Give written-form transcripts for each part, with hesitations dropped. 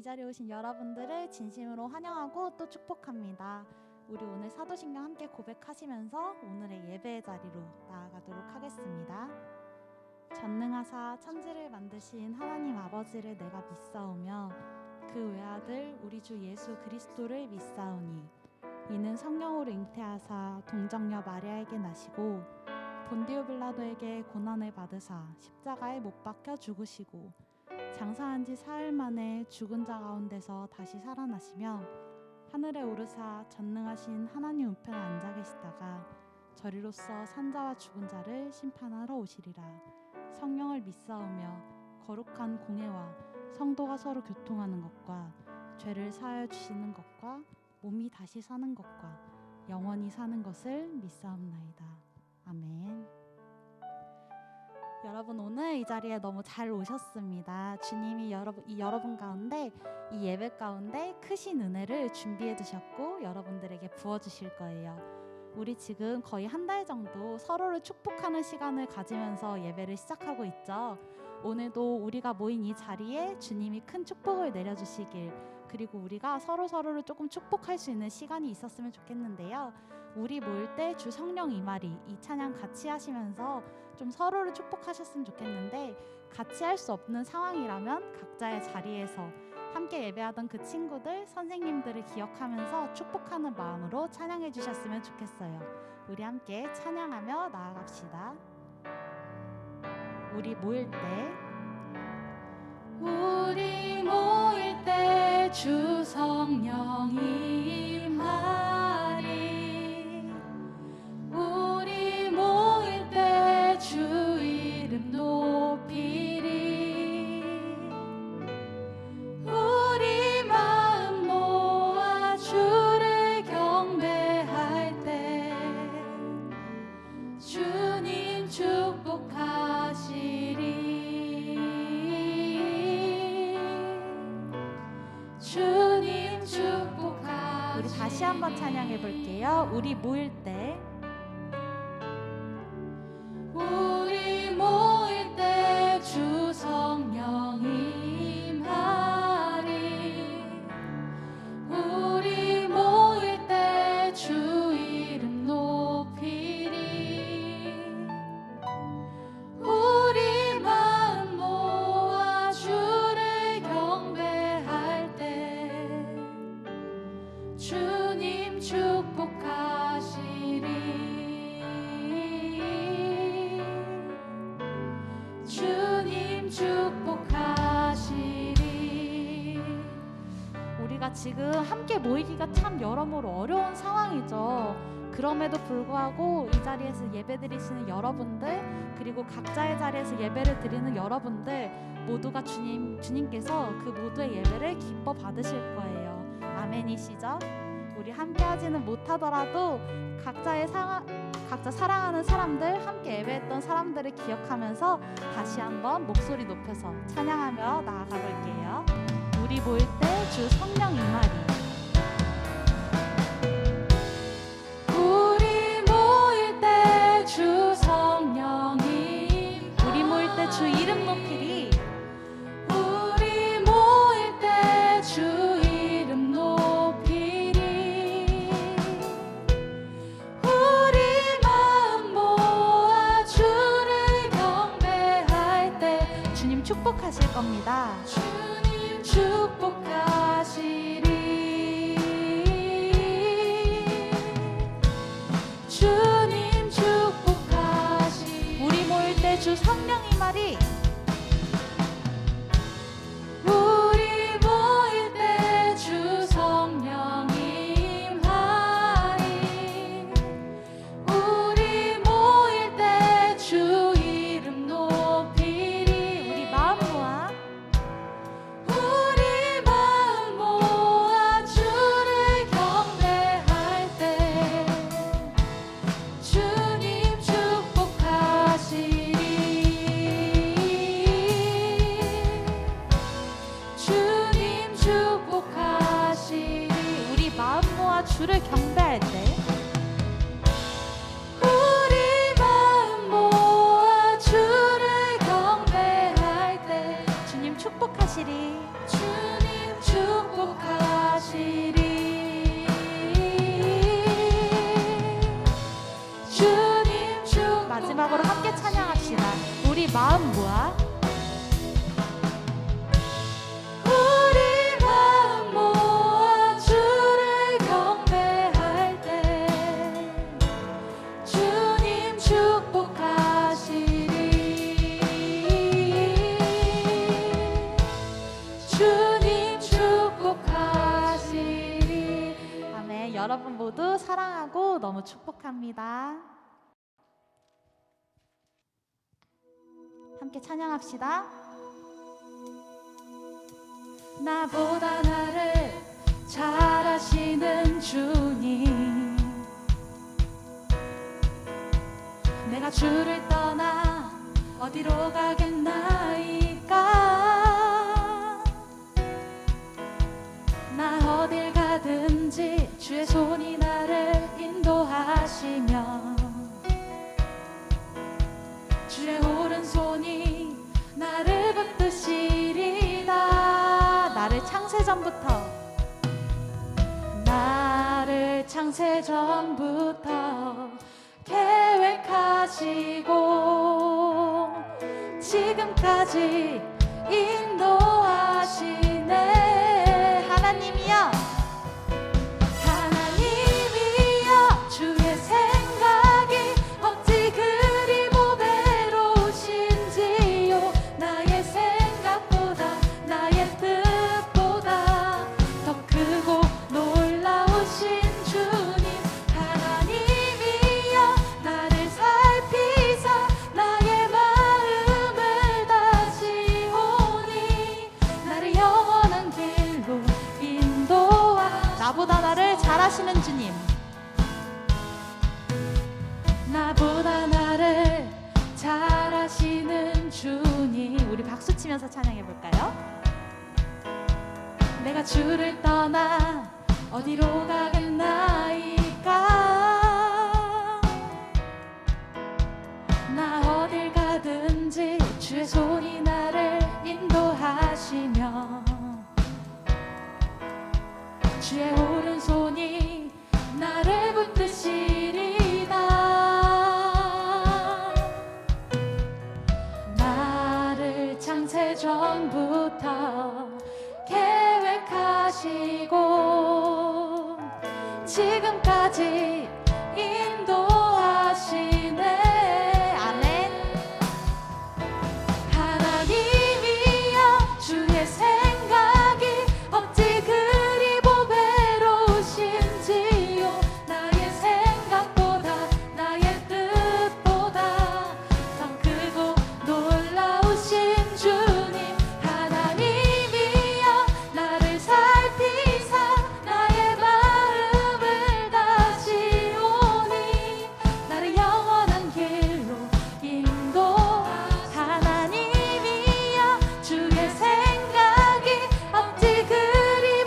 이 자리에 오신 여러분들을 진심으로 환영하고 또 축복합니다. 우리 오늘 사도신경 함께 고백하시면서 오늘의 예배의 자리로 나아가도록 하겠습니다. 전능하사 천지를 만드신 하나님 아버지를 내가 믿사오며 그 외아들 우리 주 예수 그리스도를 믿사오니 이는 성령으로 잉태하사 동정녀 마리아에게 나시고 본디오 빌라도에게 고난을 받으사 십자가에 못 박혀 죽으시고 장사한 지 사흘 만에 죽은 자 가운데서 다시 살아나시며 하늘에 오르사 전능하신 하나님 우편에 앉아 계시다가 저리로서 산자와 죽은 자를 심판하러 오시리라. 성령을 믿사오며 거룩한 공회와 성도가 서로 교통하는 것과 죄를 사하여 주시는 것과 몸이 다시 사는 것과 영원히 사는 것을 믿사옵나이다. 아멘. 여러분 오늘 이 자리에 너무 잘 오셨습니다. 주님이 여러분 가운데 이 예배 가운데 크신 은혜를 준비해 두셨고 여러분들에게 부어주실 거예요. 우리 지금 거의 한 달 정도 서로를 축복하는 시간을 가지면서 예배를 시작하고 있죠. 오늘도 우리가 모인 이 자리에 주님이 큰 축복을 내려주시길, 그리고 우리가 서로를 조금 축복할 수 있는 시간이 있었으면 좋겠는데요. 우리 모일 때 주 성령 임하리 이 찬양 같이 하시면서 좀 서로를 축복하셨으면 좋겠는데, 같이 할 수 없는 상황이라면 각자의 자리에서 함께 예배하던 그 친구들, 선생님들을 기억하면서 축복하는 마음으로 찬양해 주셨으면 좋겠어요. 우리 함께 찬양하며 나아갑시다. 우리 모일 때 주 성령이 임하리. 우리 모일 때 주 이름 높이리. 우리 마음 모아 주를 경배할 때 주님 축복하시리. 주님 축복하시리. 우리 다시 한번 찬양해 볼게요. 우리 모일 때 주 성령이 임하리. 우리 모일 때 주 이름 높이리. 우리 마음 모아 주를 경배할 때 주님 축복하시리. 주님 축복하시리. 우리가 지금 함께 모이기가 참 여러모로 어려운 상황이죠. 그럼에도 불구하고 이 자리에서 예배드리시는 여러분들, 그리고 각자의 자리에서 예배를 드리는 여러분들 모두가 주님께서 그 모두의 예배를 기뻐 받으실 거예요. 아멘이시죠? 우리 함께 하지는 못하더라도 각자 사랑하는 사람들, 함께 예배했던 사람들을 기억하면서 다시 한번 목소리 높여서 찬양하며 나아가 볼게요. 우리 모일 때 주 성령 임하리. 우리 모일 때 주 성령이, 우리 모일 때 주 이름 높이리. 우리 모일 때 주 이름 높이리. 우리 마음 모아 주를 경배할 때 주님 축복하실 겁니다. 주님 축복하시리. 주님 축복하시리. 우리 모일 때 주 성령 임하리. 우리 모일 때 주 성령 임하리. 우리 모일 때 주 이름 높이리. 우리 마음 모아 주를 경배할 때 주님 축복하시리. 마지막으로 함께 찬양합시다. 우리 마음 모아. 우리 마음 모아 주를 경배할 때 주님 축복하시리. 주님 축복하시리. 아멘. 여러분 모두 사랑하고 너무 축복합니다. 함께 찬양합시다. 나보다 나를 잘 아시는 주님, 내가 주를 떠나 어디로 가겠나이까. 나 어딜 가든지 주의 손이 나를 인도하시며 주의 오른손이 나를 붙드시리다. 나를 창세전부터 계획하시고 지금까지 인도하시네. 하나님이여, 하나님이여, 주의 생각이 어찌 그리 보배로우신지요. 나의 생각보다 나의 뜻보다 더 크고 놀라우신 주님, 하나님이여, 나를 살피사 나의 마음을 다시오니 나를 영원한 길로 인도하. 나보다 나를 잘 아시는 주님, 나보다 나를 잘 아시는 주님. 우리 박수 치면서 찬양해 볼까요? 내가 주를 떠나 어디로 가겠나이까. 나 어딜 가든지 주의 손이 나를 인도하시며 주의 오른손이 나를 붙드시리다. 나를 창세전부터 계획하시고 지금까지 인도하시네. 아멘. 하나님이여, 주의 생각이 어찌 그리 보배로우신지요. 나의 생각보다 나의 뜻보다 더 크고 놀라우신 주님, 하나님이여, 나를 살피사 나의 마음을 다시오니 나를 영원한 길로 인도하. 하나님이여, 주의 생각이 어찌 그리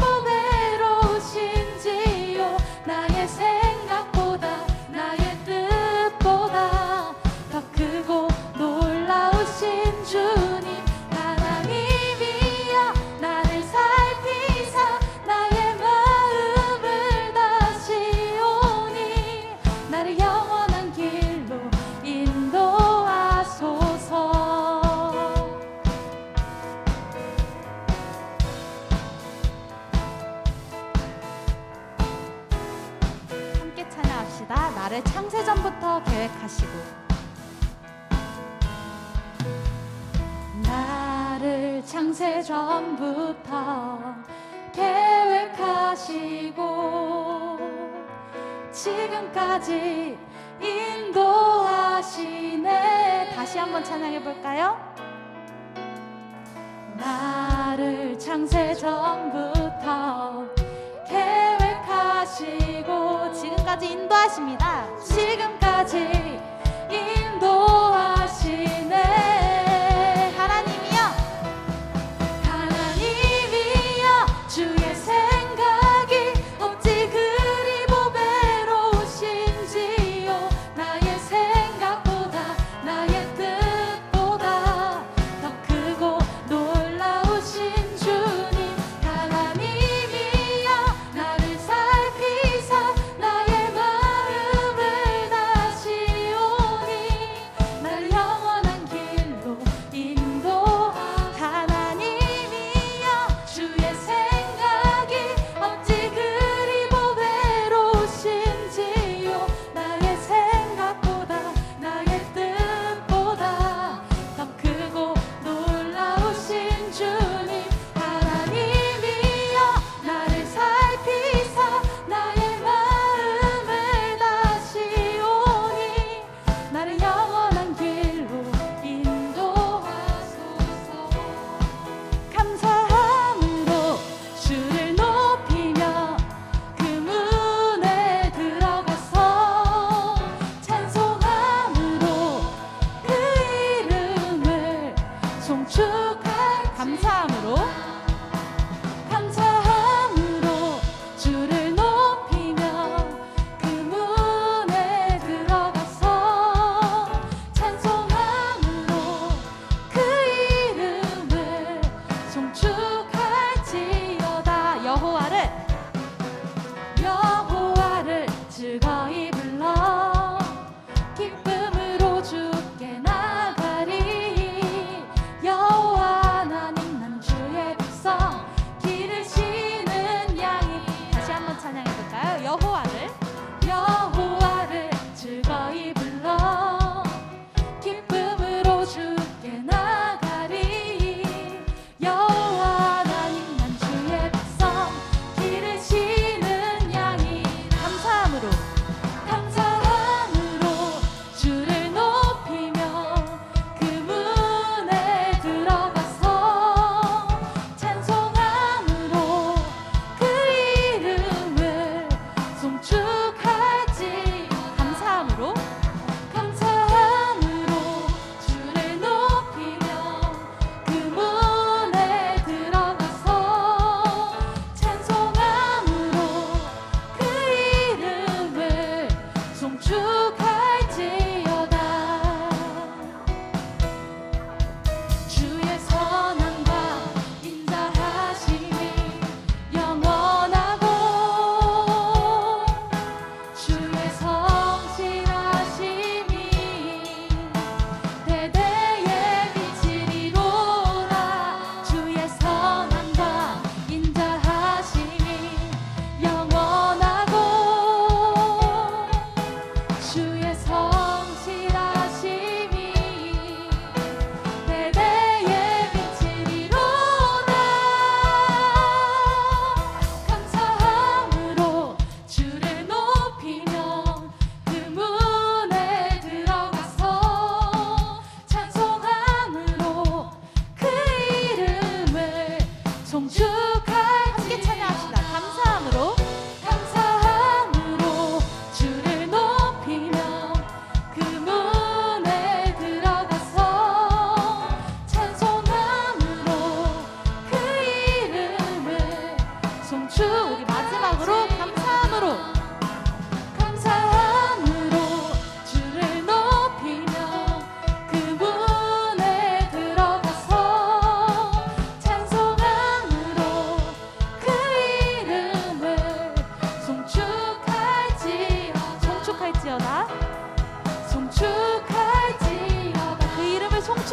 보배로우신지요. 나의 생각보다 나의 뜻보다 더 크고 놀라우신 주님, 하나님이여, 나를 살피사 나의 마음을 다시오니 나를 영원한 길로 인도하소서. 함께 찬양합시다. 나를 창세전부터 계획하시고. 나를 창세전부터 계획하시고 지금까지 인도하시네. 다시 한번 찬양해 볼까요? 나를 창세전부터 계획하시고 지금까지 인도하십니다. 지금까지 인도하시네. 하나님이여, 하나님이여, 주의 생각이 어찌 그리 보배로우신지요. 나의 생각보다 나의 뜻보다 더 크고 놀라우신 주님, 하나님이여, 나를 살피사 나의 마음을 다시오.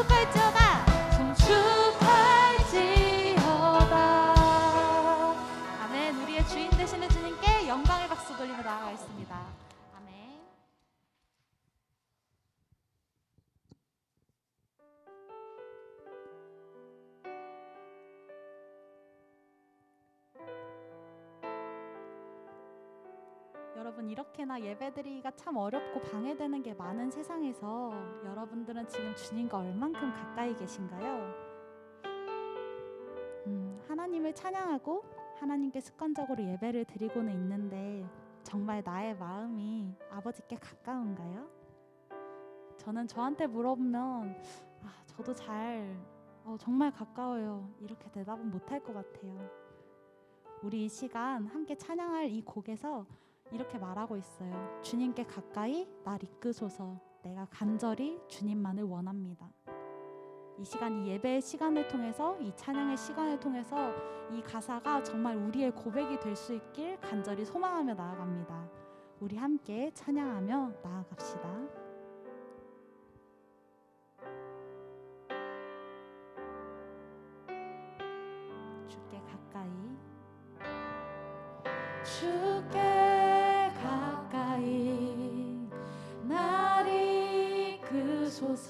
송축할지어다. 송축할지어다. 아멘. 우리의 주인 되시는 주님께 영광의 박수 돌리며 나아가겠습니다. 아멘. 여러분, 이렇게나 예배드리기가 참 어렵고 방해되는 게 많은 세상에서 여러분들은 지금 주님과 얼만큼 가까이 계신가요? 하나님을 찬양하고 하나님께 습관적으로 예배를 드리고는 있는데 정말 나의 마음이 아버지께 가까운가요? 저는 저한테 물어보면 저도 정말 가까워요 이렇게 대답은 못할 것 같아요. 우리 이 시간 함께 찬양할 이 곡에서 이렇게 말하고 있어요. 주님께 가까이 날 이끄소서. 내가 간절히 주님만을 원합니다. 이 시간, 이 예배의 시간을 통해서, 이 찬양의 시간을 통해서 이 가사가 정말 우리의 고백이 될 수 있길 간절히 소망하며 나아갑니다. 우리 함께 찬양하며 나아갑시다. 주께 가까이, 주께 가까이 날 이끄소서.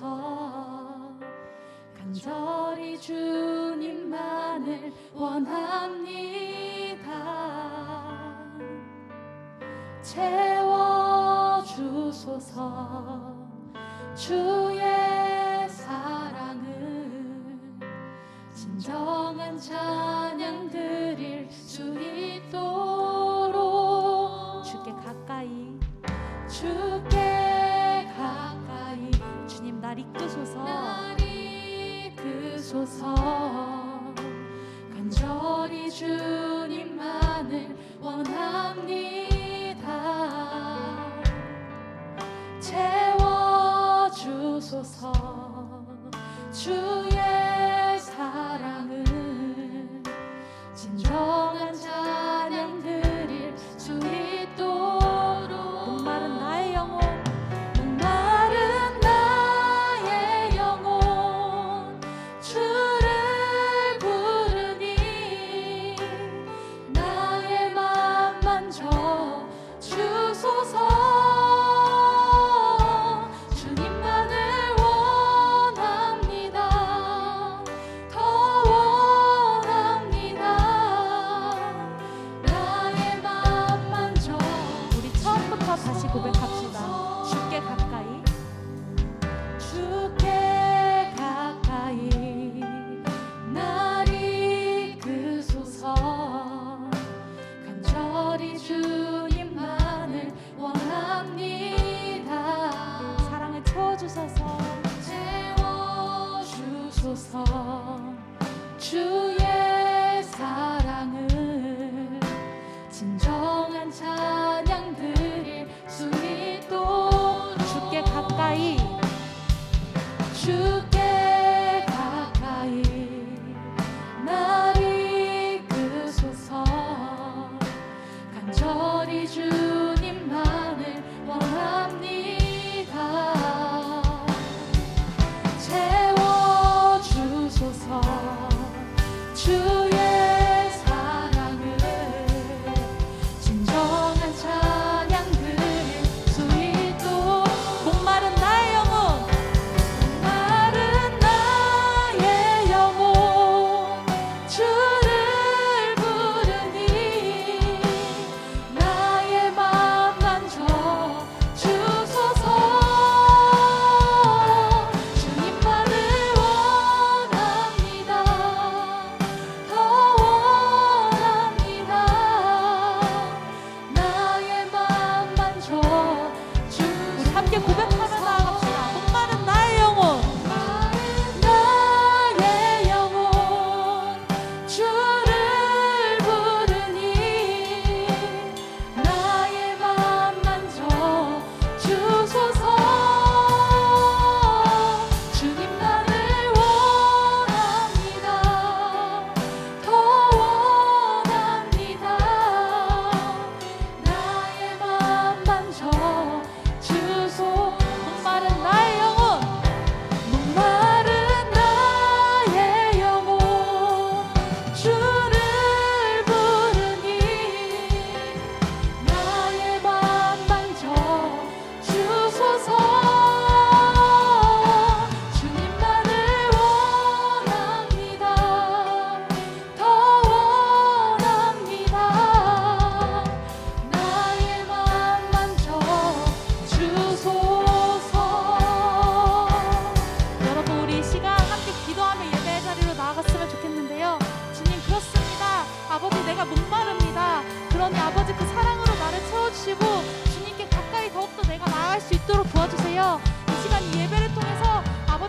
간절히 주님만을 원합니다. 채워주소서. 주의 사랑을 진정한 찬양 드릴 수 있도록 주께 가까이, 주께 가까이 주님 날 이끄소서. 간절히 주님만을 원합니다. 채워주소서. 주의 사랑을 진정한 찬양 드릴 수 있도록. 목마른 나의 영혼, 목마른 나의 영혼 주를 부르니 나의 맘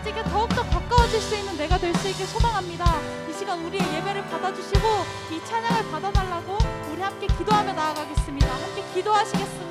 아버지께 더욱더 가까워질 수 있는 내가 될 수 있게 소망합니다. 이 시간 우리의 예배를 받아주시고 이 찬양을 받아달라고 우리 함께 기도하며 나아가겠습니다. 함께 기도하시겠습니다.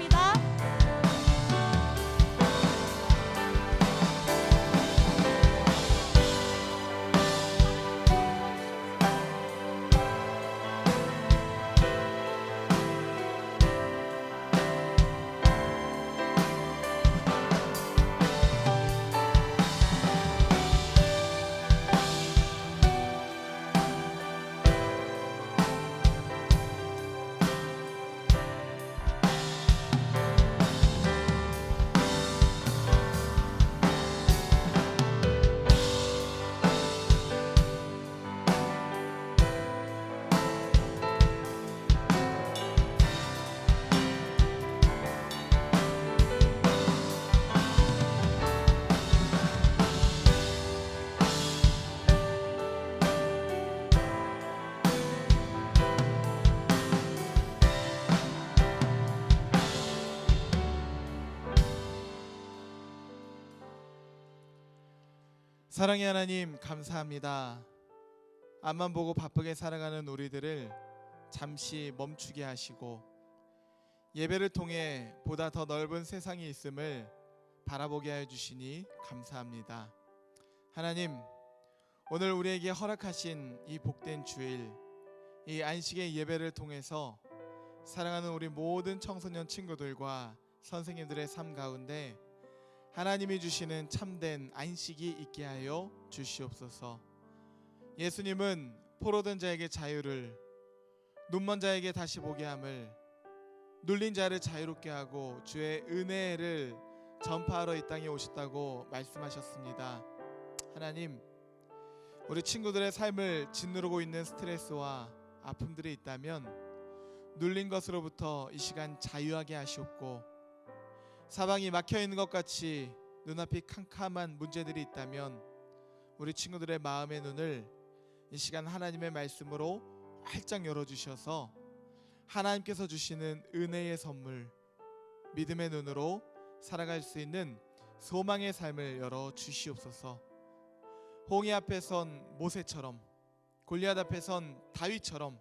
사랑의 하나님, 감사합니다. 앞만 보고 바쁘게 살아가는 우리들을 잠시 멈추게 하시고 예배를 통해 보다 더 넓은 세상이 있음을 바라보게 하여 주시니 감사합니다. 하나님, 오늘 우리에게 허락하신 이 복된 주일, 이 안식의 예배를 통해서 사랑하는 우리 모든 청소년 친구들과 선생님들의 삶 가운데 하나님이 주시는 참된 안식이 있게 하여 주시옵소서. 예수님은 포로된 자에게 자유를, 눈먼 자에게 다시 보게 함을, 눌린 자를 자유롭게 하고 주의 은혜를 전파하러 이 땅에 오셨다고 말씀하셨습니다. 하나님, 우리 친구들의 삶을 짓누르고 있는 스트레스와 아픔들이 있다면 눌린 것으로부터 이 시간 자유하게 하시옵고, 사방이 막혀있는 것 같이 눈앞이 캄캄한 문제들이 있다면 우리 친구들의 마음의 눈을 이 시간 하나님의 말씀으로 활짝 열어주셔서 하나님께서 주시는 은혜의 선물, 믿음의 눈으로 살아갈 수 있는 소망의 삶을 열어주시옵소서. 홍해 앞에 선 모세처럼, 골리앗 앞에 선 다윗처럼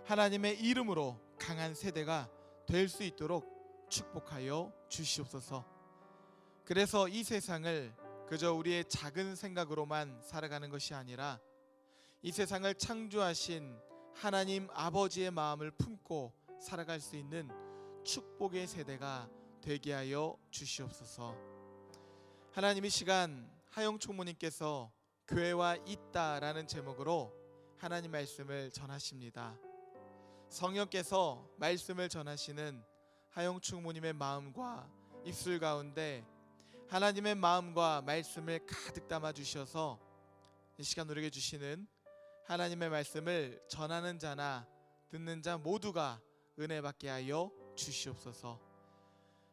하나님의 이름으로 강한 세대가 될 수 있도록 축복하여 주시옵소서. 그래서 이 세상을 그저 우리의 작은 생각으로만 살아가는 것이 아니라 이 세상을 창조하신 하나님 아버지의 마음을 품고 살아갈 수 있는 축복의 세대가 되게 하여 주시옵소서. 하나님, 이 시간 하영 총무님께서 교회와 있다라는 제목으로 하나님 말씀을 전하십니다. 성령께서 말씀을 전하시는 하영 총무님의 마음과 입술 가운데 하나님의 마음과 말씀을 가득 담아 주셔서 이 시간 우리에게 주시는 하나님의 말씀을 전하는 자나 듣는 자 모두가 은혜 받게 하여 주시옵소서.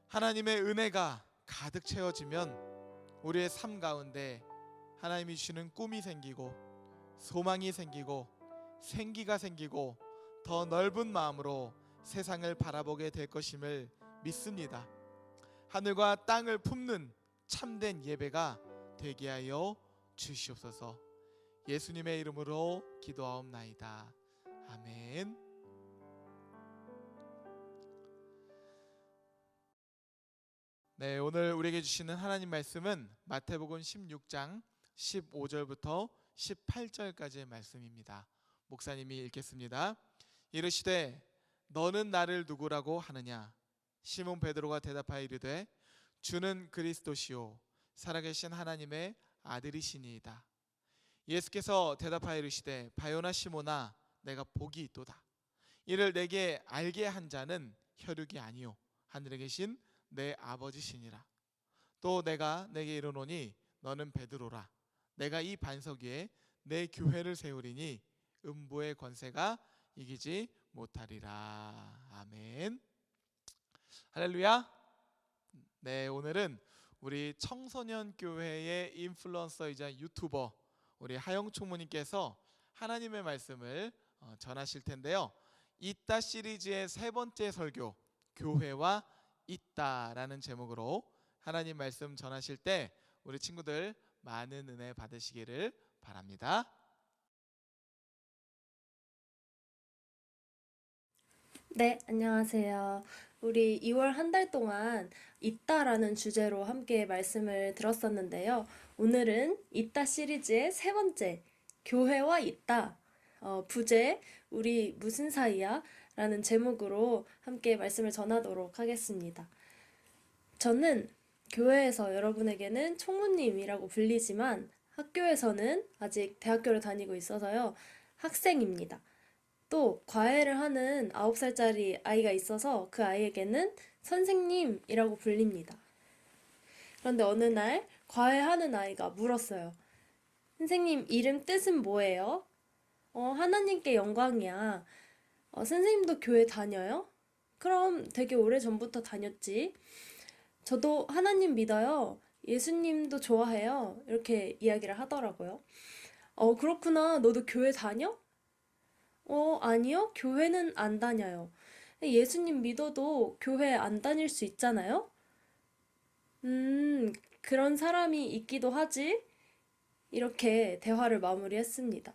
하나님의 은혜가 가득 채워지면 우리의 삶 가운데 하나님이 주시는 꿈이 생기고 소망이 생기고 생기가 생기고 더 넓은 마음으로 세상을 바라보게 될 것임을 믿습니다. 하늘과 땅을 품는 참된 예배가 되게 하여 주시옵소서. 예수님의 이름으로 기도하옵나이다. 아멘. 네, 오늘 우리에게 주시는 하나님 말씀은 마태복음 16장 15절부터 18절까지의 말씀입니다. 목사님이 읽겠습니다. 이르시되 너는 나를 누구라고 하느냐? 시몬 베드로가 대답하여 이르되 주는 그리스도시요 살아계신 하나님의 아들이시니이다. 예수께서 대답하여 이르시되 바요나 시몬아, 내가 복이 있도다. 이를 내게 알게 한 자는 혈육이 아니요 하늘에 계신 내 아버지시니라. 또 내가 내게 이르노니 너는 베드로라. 내가 이 반석 위에 내 교회를 세우리니 음부의 권세가 이기지 못하리라. 아멘. 할렐루야. 네, 오늘은 우리 청소년 교회의 인플루언서이자 유튜버 우리 하영 총무님께서 하나님의 말씀을 전하실 텐데요. 있다 시리즈의 세 번째 설교, 교회와 있다라는 제목으로 하나님 말씀 전하실 때 우리 친구들 많은 은혜 받으시기를 바랍니다. 네, 안녕하세요. 우리 2월 한 달 동안 있다라는 주제로 함께 말씀을 들었었는데요. 오늘은 있다 시리즈의 세 번째, 교회와 있다. 부제, 우리 무슨 사이야? 라는 제목으로 함께 말씀을 전하도록 하겠습니다. 저는 교회에서 여러분에게는 총무님이라고 불리지만 학교에서는 아직 대학교를 다니고 있어서요. 학생입니다. 또 과외를 하는 9살짜리 아이가 있어서 그 아이에게는 선생님이라고 불립니다. 그런데 어느 날 과외하는 아이가 물었어요. 선생님, 이름 뜻은 뭐예요? 하나님께 영광이야. 선생님도 교회 다녀요? 그럼 되게 오래전부터 다녔지. 저도 하나님 믿어요. 예수님도 좋아해요. 이렇게 이야기를 하더라고요. 그렇구나. 너도 교회 다녀? 아니요. 교회는 안 다녀요. 예수님 믿어도 교회 안 다닐 수 있잖아요? 그런 사람이 있기도 하지? 이렇게 대화를 마무리했습니다.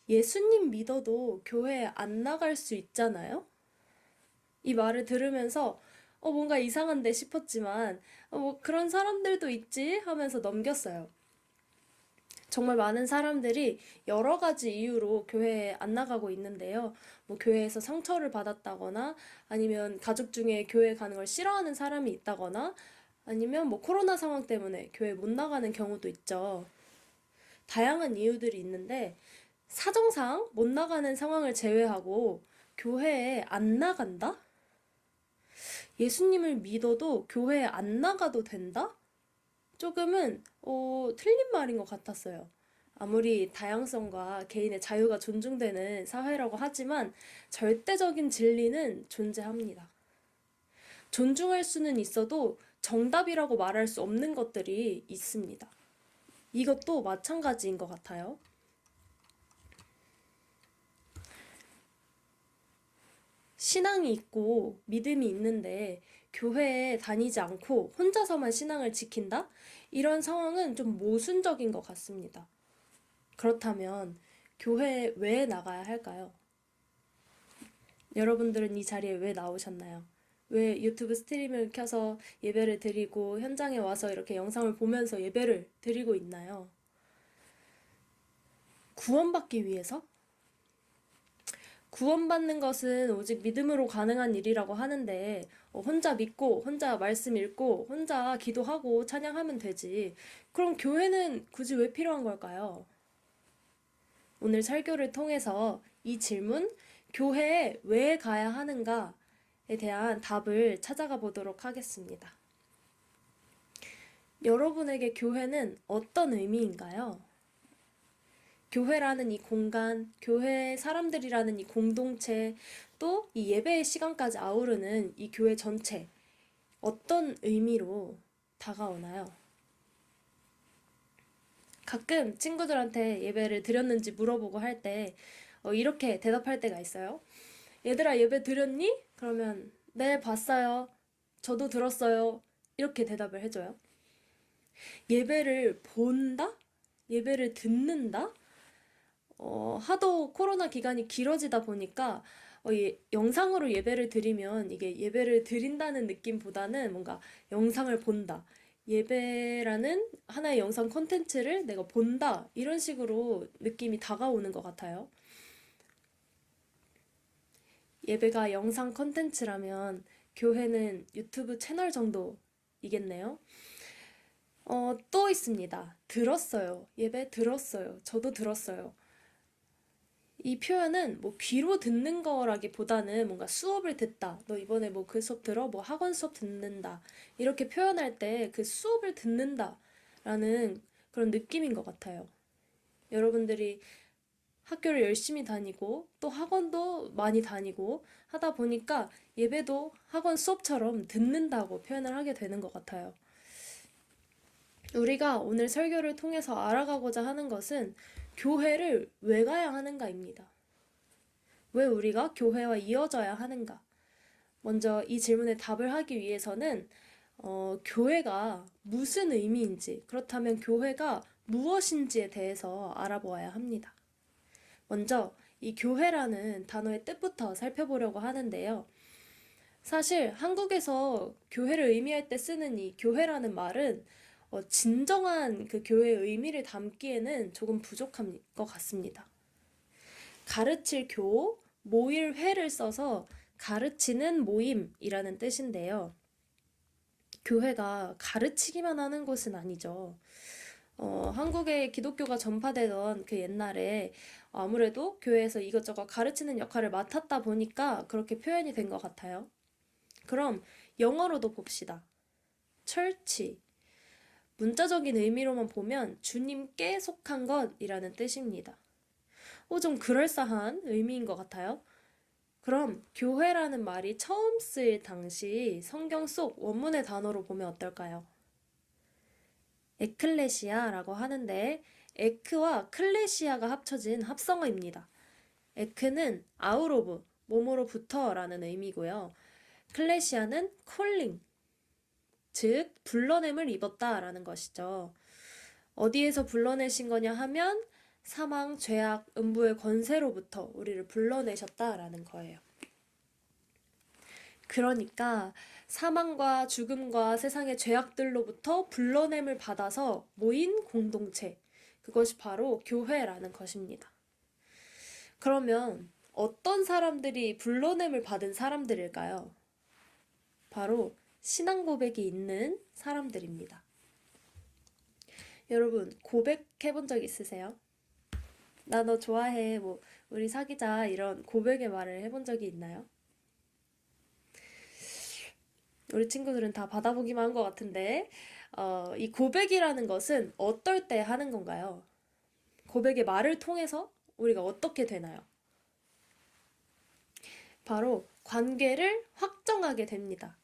예수님 믿어도 교회 안 나갈 수 있잖아요? 이 말을 들으면서 뭔가 이상한데 싶었지만 뭐 그런 사람들도 있지 하면서 넘겼어요. 정말 많은 사람들이 여러 가지 이유로 교회에 안 나가고 있는데요. 뭐 교회에서 상처를 받았다거나 아니면 가족 중에 교회 가는 걸 싫어하는 사람이 있다거나 아니면 뭐 코로나 상황 때문에 교회 못 나가는 경우도 있죠. 다양한 이유들이 있는데 사정상 못 나가는 상황을 제외하고 교회에 안 나간다? 예수님을 믿어도 교회에 안 나가도 된다? 조금은 틀린 말인 것 같았어요. 아무리 다양성과 개인의 자유가 존중되는 사회라고 하지만 절대적인 진리는 존재합니다. 존중할 수는 있어도 정답이라고 말할 수 없는 것들이 있습니다. 이것도 마찬가지인 것 같아요. 신앙이 있고 믿음이 있는데 교회에 다니지 않고 혼자서만 신앙을 지킨다? 이런 상황은 좀 모순적인 것 같습니다. 그렇다면 교회에 왜 나가야 할까요? 여러분들은 이 자리에 왜 나오셨나요? 왜 유튜브 스트리밍을 켜서 예배를 드리고 현장에 와서 이렇게 영상을 보면서 예배를 드리고 있나요? 구원받기 위해서? 구원받는 것은 오직 믿음으로 가능한 일이라고 하는데 혼자 믿고 혼자 말씀 읽고 혼자 기도하고 찬양하면 되지. 그럼 교회는 굳이 왜 필요한 걸까요? 오늘 설교를 통해서 이 질문, 교회에 왜 가야 하는가에 대한 답을 찾아가 보도록 하겠습니다. 여러분에게 교회는 어떤 의미인가요? 교회라는 이 공간, 교회 사람들이라는 이 공동체, 또 이 예배의 시간까지 아우르는 이 교회 전체, 어떤 의미로 다가오나요? 가끔 친구들한테 예배를 드렸는지 물어보고 할 때 이렇게 대답할 때가 있어요. 얘들아, 예배 드렸니? 그러면 네, 봤어요. 저도 들었어요. 이렇게 대답을 해줘요. 예배를 본다? 예배를 듣는다? 하도 코로나 기간이 길어지다 보니까 영상으로 예배를 드리면 이게 예배를 드린다는 느낌보다는 뭔가 영상을 본다. 예배라는 하나의 영상 콘텐츠를 내가 본다. 이런 식으로 느낌이 다가오는 것 같아요. 예배가 영상 콘텐츠라면 교회는 유튜브 채널 정도이겠네요. 또 있습니다. 들었어요. 예배 들었어요. 저도 들었어요. 이 표현은 뭐 귀로 듣는 거라기보다는 뭔가 수업을 듣다. 너 이번에 뭐 그 수업 들어? 뭐 학원 수업 듣는다. 이렇게 표현할 때 그 수업을 듣는다 라는 그런 느낌인 것 같아요. 여러분들이 학교를 열심히 다니고 또 학원도 많이 다니고 하다 보니까 예배도 학원 수업처럼 듣는다고 표현을 하게 되는 것 같아요. 우리가 오늘 설교를 통해서 알아가고자 하는 것은 교회를 왜 가야 하는가입니다. 왜 우리가 교회와 이어져야 하는가? 먼저 이 질문에 답을 하기 위해서는 교회가 무슨 의미인지, 그렇다면 교회가 무엇인지에 대해서 알아보아야 합니다. 먼저 이 교회라는 단어의 뜻부터 살펴보려고 하는데요. 사실 한국에서 교회를 의미할 때 쓰는 이 교회라는 말은 진정한 그 교회의 의미를 담기에는 조금 부족한 것 같습니다. 가르칠 교, 모일 회를 써서 가르치는 모임이라는 뜻인데요. 교회가 가르치기만 하는 곳은 아니죠. 한국에 기독교가 전파되던 그 옛날에 아무래도 교회에서 이것저것 가르치는 역할을 맡았다 보니까 그렇게 표현이 된 것 같아요. 그럼 영어로도 봅시다. church. 문자적인 의미로만 보면 주님께 속한 것이라는 뜻입니다. 좀 그럴싸한 의미인 것 같아요. 그럼 교회라는 말이 처음 쓰일 당시 성경 속 원문의 단어로 보면 어떨까요? 에클레시아라고 하는데 에크와 클레시아가 합쳐진 합성어입니다. 에크는 out of, 뭐뭐로부터라는 의미고요. 클레시아는 calling, 즉 불러냄을 입었다라는 것이죠. 어디에서 불러내신 거냐 하면 사망, 죄악, 음부의 권세로부터 우리를 불러내셨다라는 거예요. 그러니까 사망과 죽음과 세상의 죄악들로부터 불러냄을 받아서 모인 공동체, 그것이 바로 교회라는 것입니다. 그러면 어떤 사람들이 불러냄을 받은 사람들일까요? 바로 신앙 고백이 있는 사람들입니다. 여러분, 고백해 본 적 있으세요? 나 너 좋아해, 우리 사귀자, 이런 고백의 말을 해본 적이 있나요? 우리 친구들은 다 받아보기만 한 것 같은데, 이 고백이라는 것은 어떨 때 하는 건가요? 고백의 말을 통해서 우리가 어떻게 되나요? 바로 관계를 확정하게 됩니다.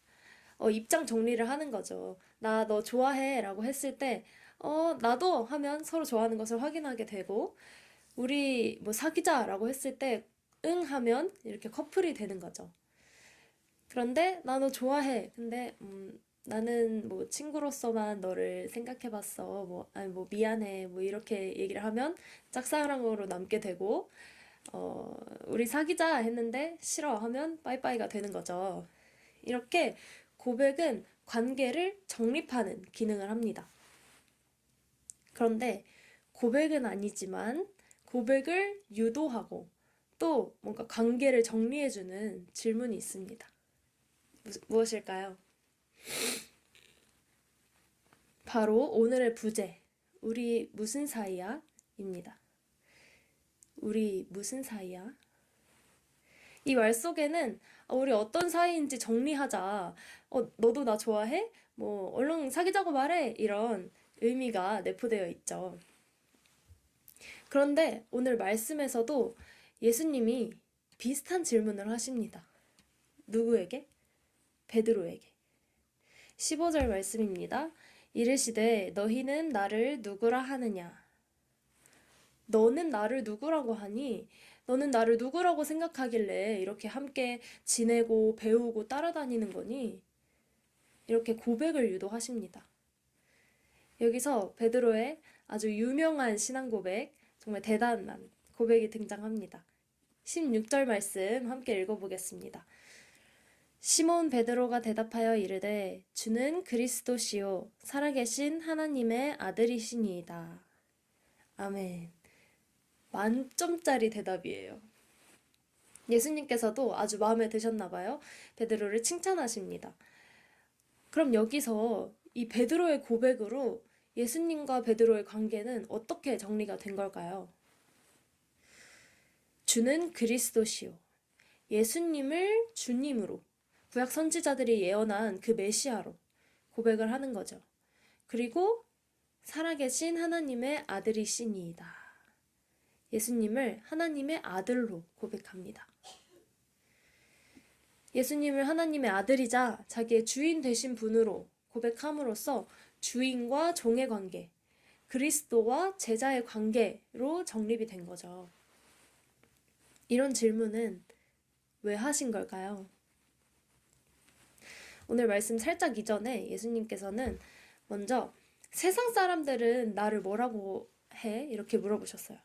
입장 정리를 하는 거죠. 나 너 좋아해 라고 했을 때, 나도 하면 서로 좋아하는 것을 확인하게 되고, 우리 사귀자 라고 했을 때, 응 하면 이렇게 커플이 되는 거죠. 그런데 나 너 좋아해. 근데 나는 친구로서만 너를 생각해봤어. 미안해. 이렇게 얘기를 하면 짝사랑으로 남게 되고, 우리 사귀자 했는데 싫어 하면 빠이빠이가 되는 거죠. 이렇게 고백은 관계를 정립하는 기능을 합니다. 그런데 고백은 아니지만 고백을 유도하고 또 뭔가 관계를 정리해주는 질문이 있습니다. 무엇일까요? 바로 오늘의 부제, 우리 무슨 사이야? 입니다. 우리 무슨 사이야? 이 말 속에는 우리 어떤 사이인지 정리하자. 너도 나 좋아해? 얼른 사귀자고 말해. 이런 의미가 내포되어 있죠. 그런데 오늘 말씀에서도 예수님이 비슷한 질문을 하십니다. 누구에게? 베드로에게. 15절 말씀입니다. 이르시되 너희는 나를 누구라 하느냐? 너는 나를 누구라고 하니? 너는 나를 누구라고 생각하길래 이렇게 함께 지내고 배우고 따라다니는 거니? 이렇게 고백을 유도하십니다. 여기서 베드로의 아주 유명한 신앙 고백, 정말 대단한 고백이 등장합니다. 16절 말씀 함께 읽어보겠습니다. 시몬 베드로가 대답하여 이르되 주는 그리스도시요 살아계신 하나님의 아들이시니이다. 아멘. 만점짜리 대답이에요. 예수님께서도 아주 마음에 드셨나 봐요. 베드로를 칭찬하십니다. 그럼 여기서 이 베드로의 고백으로 예수님과 베드로의 관계는 어떻게 정리가 된 걸까요? 주는 그리스도시요. 예수님을 주님으로, 구약 선지자들이 예언한 그 메시아로 고백을 하는 거죠. 그리고 살아계신 하나님의 아들이시니이다. 예수님을 하나님의 아들로 고백합니다. 예수님을 하나님의 아들이자 자기의 주인 되신 분으로 고백함으로써 주인과 종의 관계, 그리스도와 제자의 관계로 정립이 된 거죠. 이런 질문은 왜 하신 걸까요? 오늘 말씀 살짝 이전에 예수님께서는 먼저 세상 사람들은 나를 뭐라고 해? 이렇게 물어보셨어요.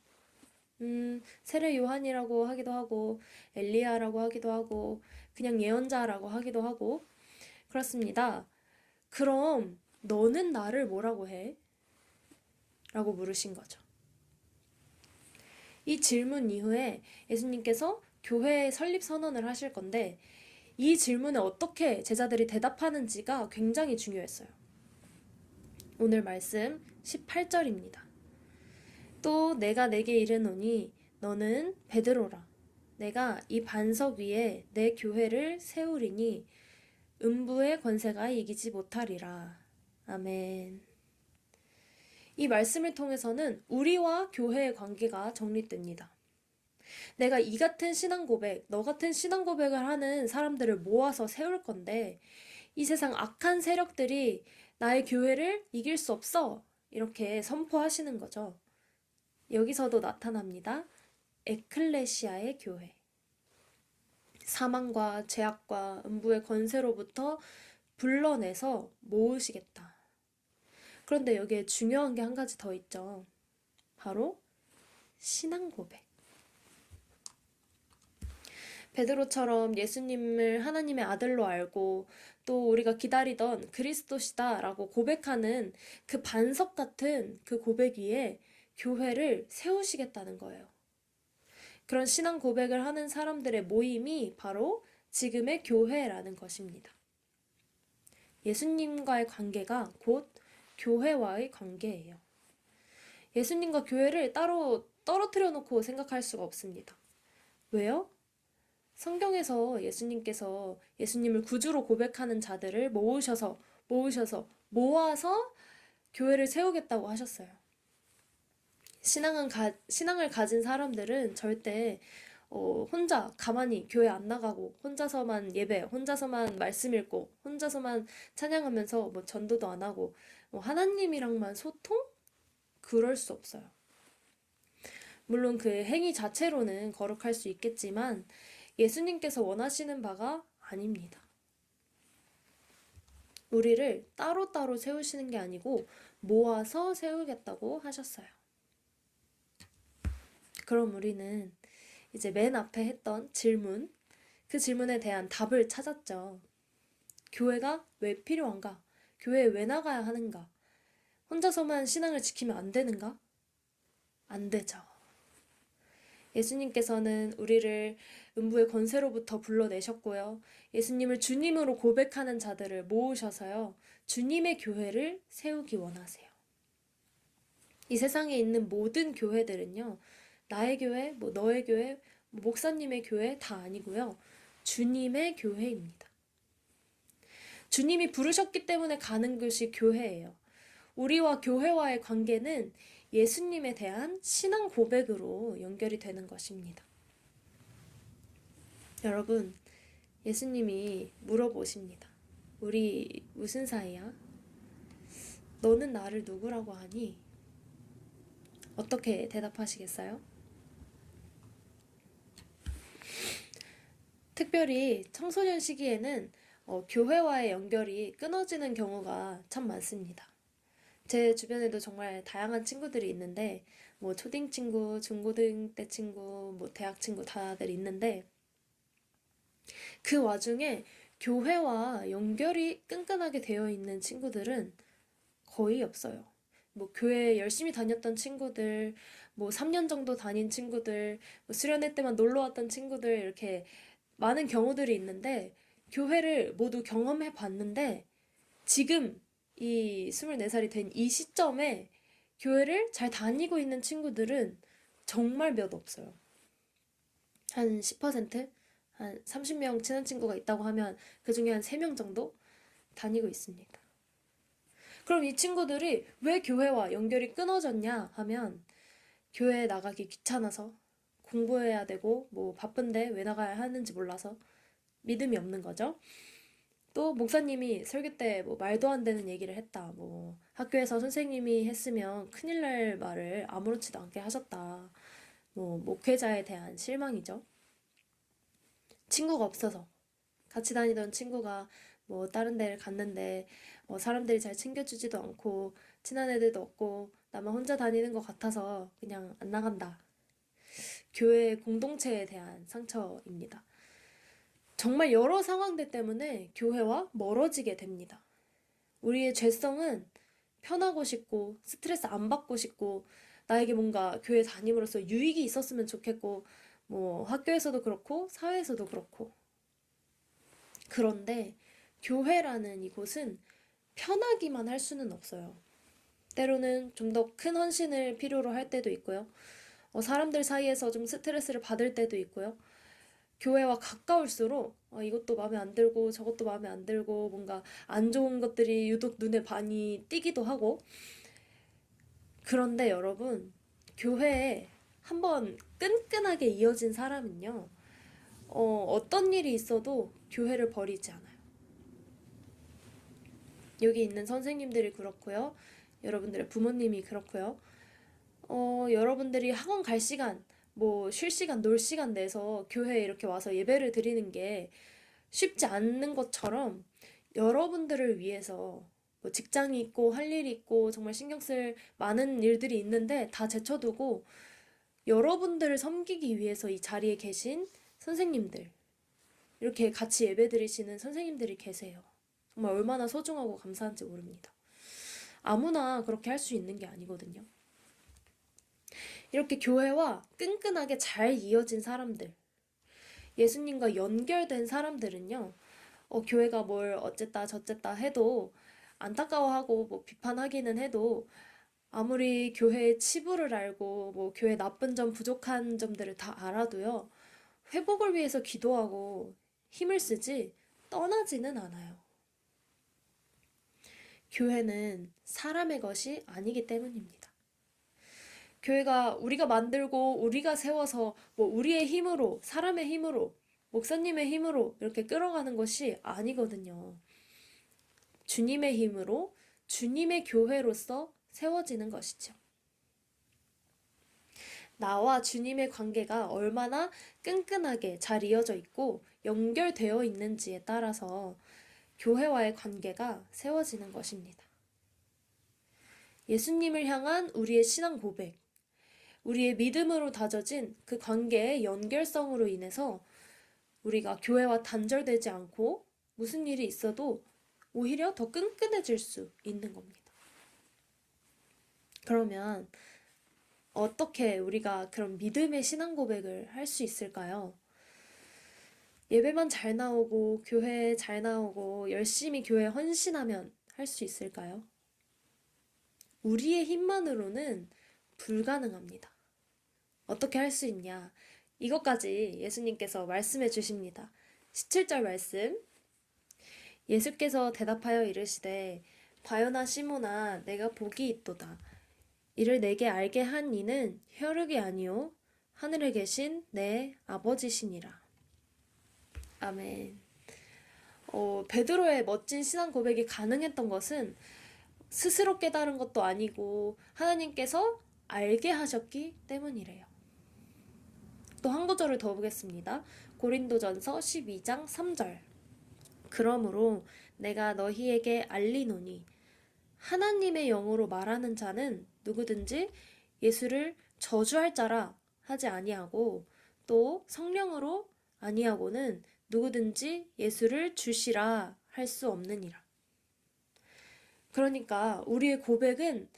세례 요한이라고 하기도 하고, 엘리야라고 하기도 하고, 그냥 예언자라고 하기도 하고, 그렇습니다. 그럼 너는 나를 뭐라고 해? 라고 물으신 거죠. 이 질문 이후에 예수님께서 교회 설립 선언을 하실 건데, 이 질문에 어떻게 제자들이 대답하는지가 굉장히 중요했어요. 오늘 말씀 18절입니다. 또 내가 내게 이르노니 너는 베드로라. 내가 이 반석 위에 내 교회를 세우리니 음부의 권세가 이기지 못하리라. 아멘. 이 말씀을 통해서는 우리와 교회의 관계가 정립됩니다. 내가 이 같은 신앙 고백, 너 같은 신앙 고백을 하는 사람들을 모아서 세울 건데 이 세상 악한 세력들이 나의 교회를 이길 수 없어. 이렇게 선포하시는 거죠. 여기서도 나타납니다. 에클레시아의 교회. 사망과 죄악과 음부의 권세로부터 불러내서 모으시겠다. 그런데 여기에 중요한 게 한 가지 더 있죠. 바로 신앙 고백. 베드로처럼 예수님을 하나님의 아들로 알고 또 우리가 기다리던 그리스도시다라고 고백하는 그 반석 같은 그 고백 위에 교회를 세우시겠다는 거예요. 그런 신앙 고백을 하는 사람들의 모임이 바로 지금의 교회라는 것입니다. 예수님과의 관계가 곧 교회와의 관계예요. 예수님과 교회를 따로 떨어뜨려 놓고 생각할 수가 없습니다. 왜요? 성경에서 예수님께서 예수님을 구주로 고백하는 자들을 모아서 교회를 세우겠다고 하셨어요. 신앙을 가진 사람들은 절대 혼자 가만히 교회 안 나가고 혼자서만 예배, 혼자서만 말씀 읽고 혼자서만 찬양하면서 뭐 전도도 안 하고 하나님이랑만 소통? 그럴 수 없어요. 물론 그 행위 자체로는 거룩할 수 있겠지만 예수님께서 원하시는 바가 아닙니다. 우리를 따로따로 세우시는 게 아니고 모아서 세우겠다고 하셨어요. 그럼 우리는 이제 맨 앞에 했던 질문, 그 질문에 대한 답을 찾았죠. 교회가 왜 필요한가? 교회에 왜 나가야 하는가? 혼자서만 신앙을 지키면 안 되는가? 안 되죠. 예수님께서는 우리를 음부의 권세로부터 불러내셨고요. 예수님을 주님으로 고백하는 자들을 모으셔서요. 주님의 교회를 세우기 원하세요. 이 세상에 있는 모든 교회들은요. 나의 교회, 너의 교회, 목사님의 교회 다 아니고요. 주님의 교회입니다. 주님이 부르셨기 때문에 가는 것이 교회예요. 우리와 교회와의 관계는 예수님에 대한 신앙 고백으로 연결이 되는 것입니다. 여러분, 예수님이 물어보십니다. 우리 무슨 사이야? 너는 나를 누구라고 하니? 어떻게 대답하시겠어요? 특별히 청소년 시기에는 교회와의 연결이 끊어지는 경우가 참 많습니다. 제 주변에도 정말 다양한 친구들이 있는데 초딩 친구, 중고등 때 친구, 대학 친구 다들 있는데 그 와중에 교회와 연결이 끈끈하게 되어 있는 친구들은 거의 없어요. 교회 열심히 다녔던 친구들, 3년 정도 다닌 친구들, 수련회 때만 놀러 왔던 친구들 이렇게 많은 경우들이 있는데 교회를 모두 경험해 봤는데 지금 이 24살이 된 이 시점에 교회를 잘 다니고 있는 친구들은 정말 몇 없어요. 한 10%? 한 30명 친한 친구가 있다고 하면 그 중에 한 3명 정도 다니고 있습니다. 그럼 이 친구들이 왜 교회와 연결이 끊어졌냐 하면 교회에 나가기 귀찮아서 공부해야 되고 바쁜데 왜 나가야 하는지 몰라서 믿음이 없는 거죠. 또 목사님이 설교 때 말도 안 되는 얘기를 했다. 학교에서 선생님이 했으면 큰일 날 말을 아무렇지도 않게 하셨다. 목회자에 대한 실망이죠. 친구가 없어서 같이 다니던 친구가 뭐 다른 데를 갔는데 사람들이 잘 챙겨주지도 않고 친한 애들도 없고 나만 혼자 다니는 것 같아서 그냥 안 나간다. 교회 공동체에 대한 상처입니다. 정말 여러 상황들 때문에 교회와 멀어지게 됩니다. 우리의 죄성은 편하고 싶고 스트레스 안 받고 싶고 나에게 뭔가 교회 다님으로써 유익이 있었으면 좋겠고 뭐 학교에서도 그렇고 사회에서도 그렇고 그런데 교회라는 이곳은 편하기만 할 수는 없어요. 때로는 좀 더 큰 헌신을 필요로 할 때도 있고요. 사람들 사이에서 좀 스트레스를 받을 때도 있고요. 교회와 가까울수록 이것도 마음에 안 들고 저것도 마음에 안 들고 뭔가 안 좋은 것들이 유독 눈에 많이 띄기도 하고 그런데 여러분 교회에 한번 끈끈하게 이어진 사람은요 어떤 일이 있어도 교회를 버리지 않아요. 여기 있는 선생님들이 그렇고요. 여러분들의 부모님이 그렇고요. 여러분들이 학원 갈 시간, 뭐 쉴 시간, 놀 시간 내서 교회에 이렇게 와서 예배를 드리는 게 쉽지 않는 것처럼 여러분들을 위해서 뭐 직장이 있고 할 일이 있고 정말 신경 쓸 많은 일들이 있는데 다 제쳐두고 여러분들을 섬기기 위해서 이 자리에 계신 선생님들, 이렇게 같이 예배 드리시는 선생님들이 계세요. 정말 얼마나 소중하고 감사한지 모릅니다. 아무나 그렇게 할 수 있는 게 아니거든요. 이렇게 교회와 끈끈하게 잘 이어진 사람들, 예수님과 연결된 사람들은요, 교회가 뭘 어쨌다 저쨌다 해도 안타까워하고 뭐 비판하기는 해도 아무리 교회의 치부를 알고 뭐 교회 나쁜 점 부족한 점들을 다 알아도요, 회복을 위해서 기도하고 힘을 쓰지 떠나지는 않아요. 교회는 사람의 것이 아니기 때문입니다. 교회가 우리가 만들고 우리가 세워서 뭐 우리의 힘으로, 사람의 힘으로, 목사님의 힘으로 이렇게 끌어가는 것이 아니거든요. 주님의 힘으로 주님의 교회로서 세워지는 것이죠. 나와 주님의 관계가 얼마나 끈끈하게 잘 이어져 있고 연결되어 있는지에 따라서 교회와의 관계가 세워지는 것입니다. 예수님을 향한 우리의 신앙 고백, 우리의 믿음으로 다져진 그 관계의 연결성으로 인해서 우리가 교회와 단절되지 않고 무슨 일이 있어도 오히려 더 끈끈해질 수 있는 겁니다. 그러면 어떻게 우리가 그런 믿음의 신앙 고백을 할 수 있을까요? 예배만 잘 나오고 교회에 잘 나오고 열심히 교회에 헌신하면 할 수 있을까요? 우리의 힘만으로는 불가능합니다. 어떻게 할 수 있냐? 이것까지 예수님께서 말씀해 주십니다. 17절 말씀. 예수께서 대답하여 이르시되 바요나 시모나 내가 복이 있도다. 이를 내게 알게 한 이는 혈육이 아니요 하늘에 계신 내 아버지시니라. 아멘. 베드로의 멋진 신앙 고백이 가능했던 것은 스스로 깨달은 것도 아니고 하나님께서 알게 하셨기 때문이래요. 또 한 구절을 더 보겠습니다. 고린도전서 12장 3절. 그러므로 내가 너희에게 알리노니 하나님의 영으로 말하는 자는 누구든지 예수를 저주할 자라 하지 아니하고 또 성령으로 아니하고는 누구든지 예수를 주시라 할 수 없느니라. 그러니까 우리의 고백은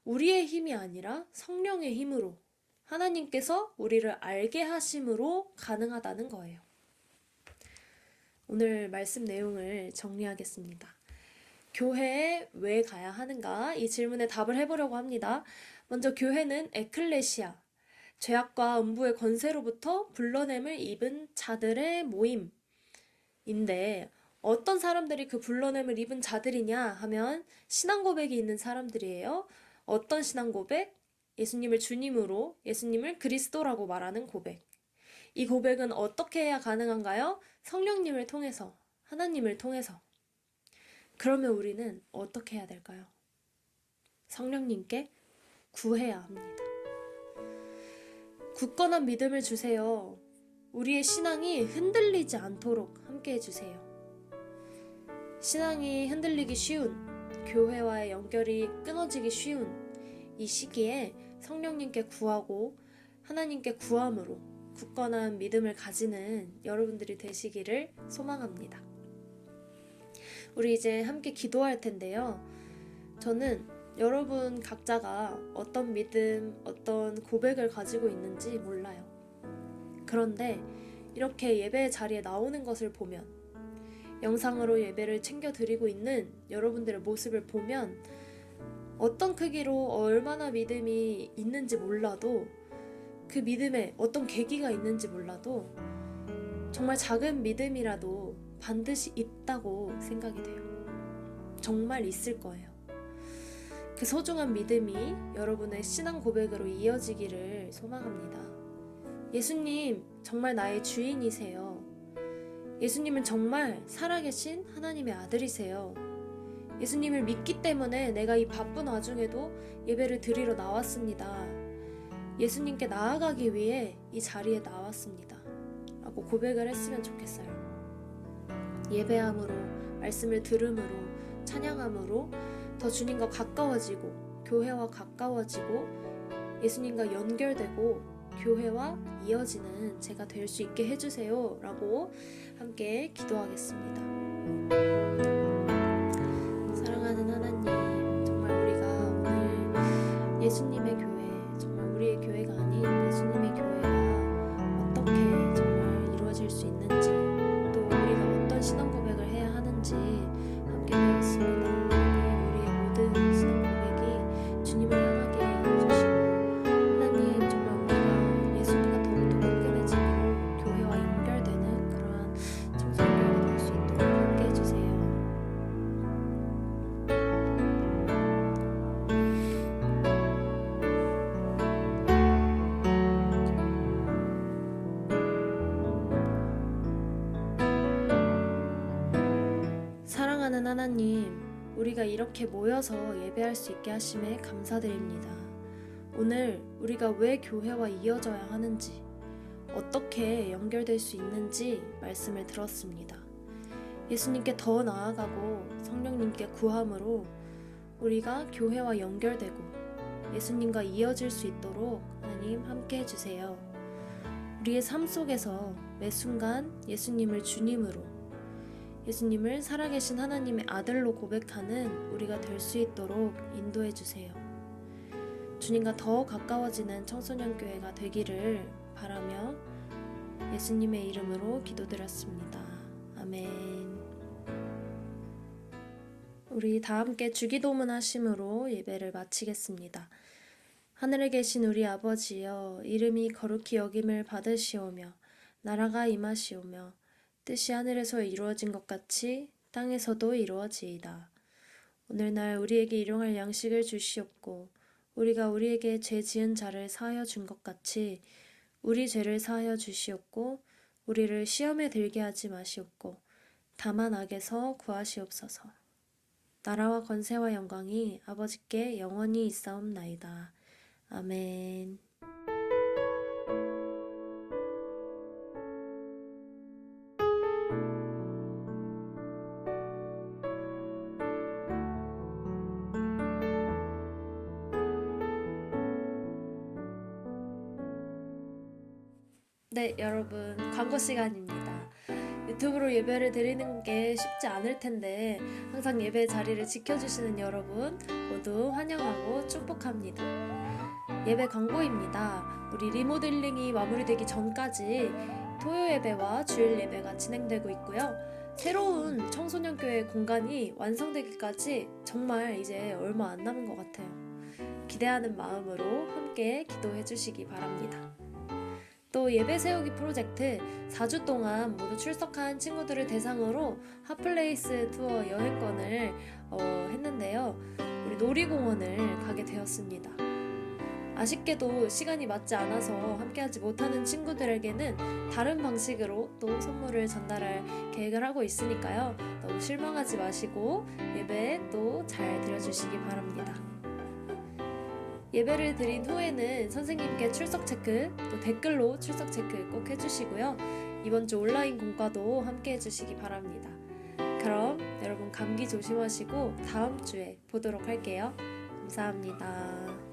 우리의 힘이 아니라 성령의 힘으로 하나님께서 우리를 알게 하심으로 가능하다는 거예요. 오늘 말씀 내용을 정리하겠습니다. 교회에 왜 가야 하는가? 이 질문에 답을 해보려고 합니다. 먼저 교회는 에클레시아, 죄악과 음부의 권세로부터 불러냄을 입은 자들의 모임인데 어떤 사람들이 그 불러냄을 입은 자들이냐 하면 신앙 고백이 있는 사람들이에요. 어떤 신앙 고백? 예수님을 주님으로, 예수님을 그리스도라고 말하는 고백. 이 고백은 어떻게 해야 가능한가요? 성령님을 통해서, 하나님을 통해서. 그러면 우리는 어떻게 해야 될까요? 성령님께 구해야 합니다. 굳건한 믿음을 주세요. 우리의 신앙이 흔들리지 않도록 함께 해주세요. 신앙이 흔들리기 쉬운, 교회와의 연결이 끊어지기 쉬운 이 시기에 성령님께 구하고 하나님께 구함으로 굳건한 믿음을 가지는 여러분들이 되시기를 소망합니다. 우리 이제 함께 기도할 텐데요. 저는 여러분 각자가 어떤 믿음, 어떤 고백을 가지고 있는지 몰라요. 그런데 이렇게 예배 자리에 나오는 것을 보면, 영상으로 예배를 챙겨드리고 있는 여러분들의 모습을 보면 어떤 크기로 얼마나 믿음이 있는지 몰라도, 그 믿음에 어떤 계기가 있는지 몰라도 정말 작은 믿음이라도 반드시 있다고 생각이 돼요. 정말 있을 거예요. 그 소중한 믿음이 여러분의 신앙 고백으로 이어지기를 소망합니다. 예수님 정말 나의 주인이세요. 예수님은 정말 살아계신 하나님의 아들이세요. 예수님을 믿기 때문에 내가 이 바쁜 와중에도 예배를 드리러 나왔습니다. 예수님께 나아가기 위해 이 자리에 나왔습니다. 라고 고백을 했으면 좋겠어요. 예배함으로, 말씀을 들음으로, 찬양함으로 더 주님과 가까워지고, 교회와 가까워지고, 예수님과 연결되고, 교회와 이어지는 제가 될 수 있게 해주세요. 라고 함께 기도하겠습니다. 사랑하는 하나님, 정말 우리가 오늘 예수님의 교회, 정말 우리의 교회가 아닌 예수님의 교회가 어떻게 정말 이루어질 수 있는지, 또 우리가 어떤 신앙 고백을 해야 하는지 함께 배웠습니다. 우리의 모든 신앙 고백이 주님을 향하게 해주시고, 하나님 정말 우리가 예수님과 더욱더 끈끈해지고 교회와 연결되는 그러한 청소년교회가 될 수 있도록 함께 해주세요. 사랑하는 하나님, 우리가 이렇게 모여서 예배할 수 있게 하심에 감사드립니다. 오늘 우리가 왜 교회와 이어져야 하는지, 어떻게 연결될 수 있는지 말씀을 들었습니다. 예수님께 더 나아가고 성령님께 구함으로 우리가 교회와 연결되고 예수님과 이어질 수 있도록 하나님 함께 해주세요. 우리의 삶 속에서 매 순간 예수님을 주님으로, 예수님을 살아계신 하나님의 아들로 고백하는 우리가 될 수 있도록 인도해 주세요. 주님과 더 가까워지는 청소년교회가 되기를 바라며 예수님의 이름으로 기도드렸습니다. 아멘. 우리 다 함께 주기도문 하심으로 예배를 마치겠습니다. 하늘에 계신 우리 아버지여, 이름이 거룩히 여김을 받으시오며 나라가 임하시오며 뜻이 하늘에서 이루어진 것 같이 땅에서도 이루어지이다. 오늘날 우리에게 일용할 양식을 주시옵고, 우리가 우리에게 죄 지은 자를 사하여 준 것 같이 우리 죄를 사하여 주시옵고, 우리를 시험에 들게 하지 마시옵고, 다만 악에서 구하시옵소서. 나라와 권세와 영광이 아버지께 영원히 있사옵나이다. 아멘. 네, 여러분, 광고 시간입니다. 유튜브로 예배를 드리는 게 쉽지 않을 텐데 항상 예배 자리를 지켜주시는 여러분 모두 환영하고 축복합니다. 예배 광고입니다. 우리 리모델링이 마무리되기 전까지 토요 예배와 주일 예배가 진행되고 있고요. 새로운 청소년교회 공간이 완성되기까지 정말 이제 얼마 안 남은 것 같아요. 기대하는 마음으로 함께 기도해 주시기 바랍니다. 또 예배 세우기 프로젝트 4주 동안 모두 출석한 친구들을 대상으로 핫플레이스 투어 여행권을 했는데요. 우리 놀이공원을 가게 되었습니다. 아쉽게도 시간이 맞지 않아서 함께하지 못하는 친구들에게는 다른 방식으로 또 선물을 전달할 계획을 하고 있으니까요. 너무 실망하지 마시고 예배 또 잘 드려주시기 바랍니다. 예배를 드린 후에는 선생님께 출석 체크, 또 댓글로 출석 체크 꼭 해주시고요. 이번 주 온라인 공과도 함께 해주시기 바랍니다. 그럼 여러분 여러분 감기 조심하시고 다음 주에 보도록 할게요. 감사합니다.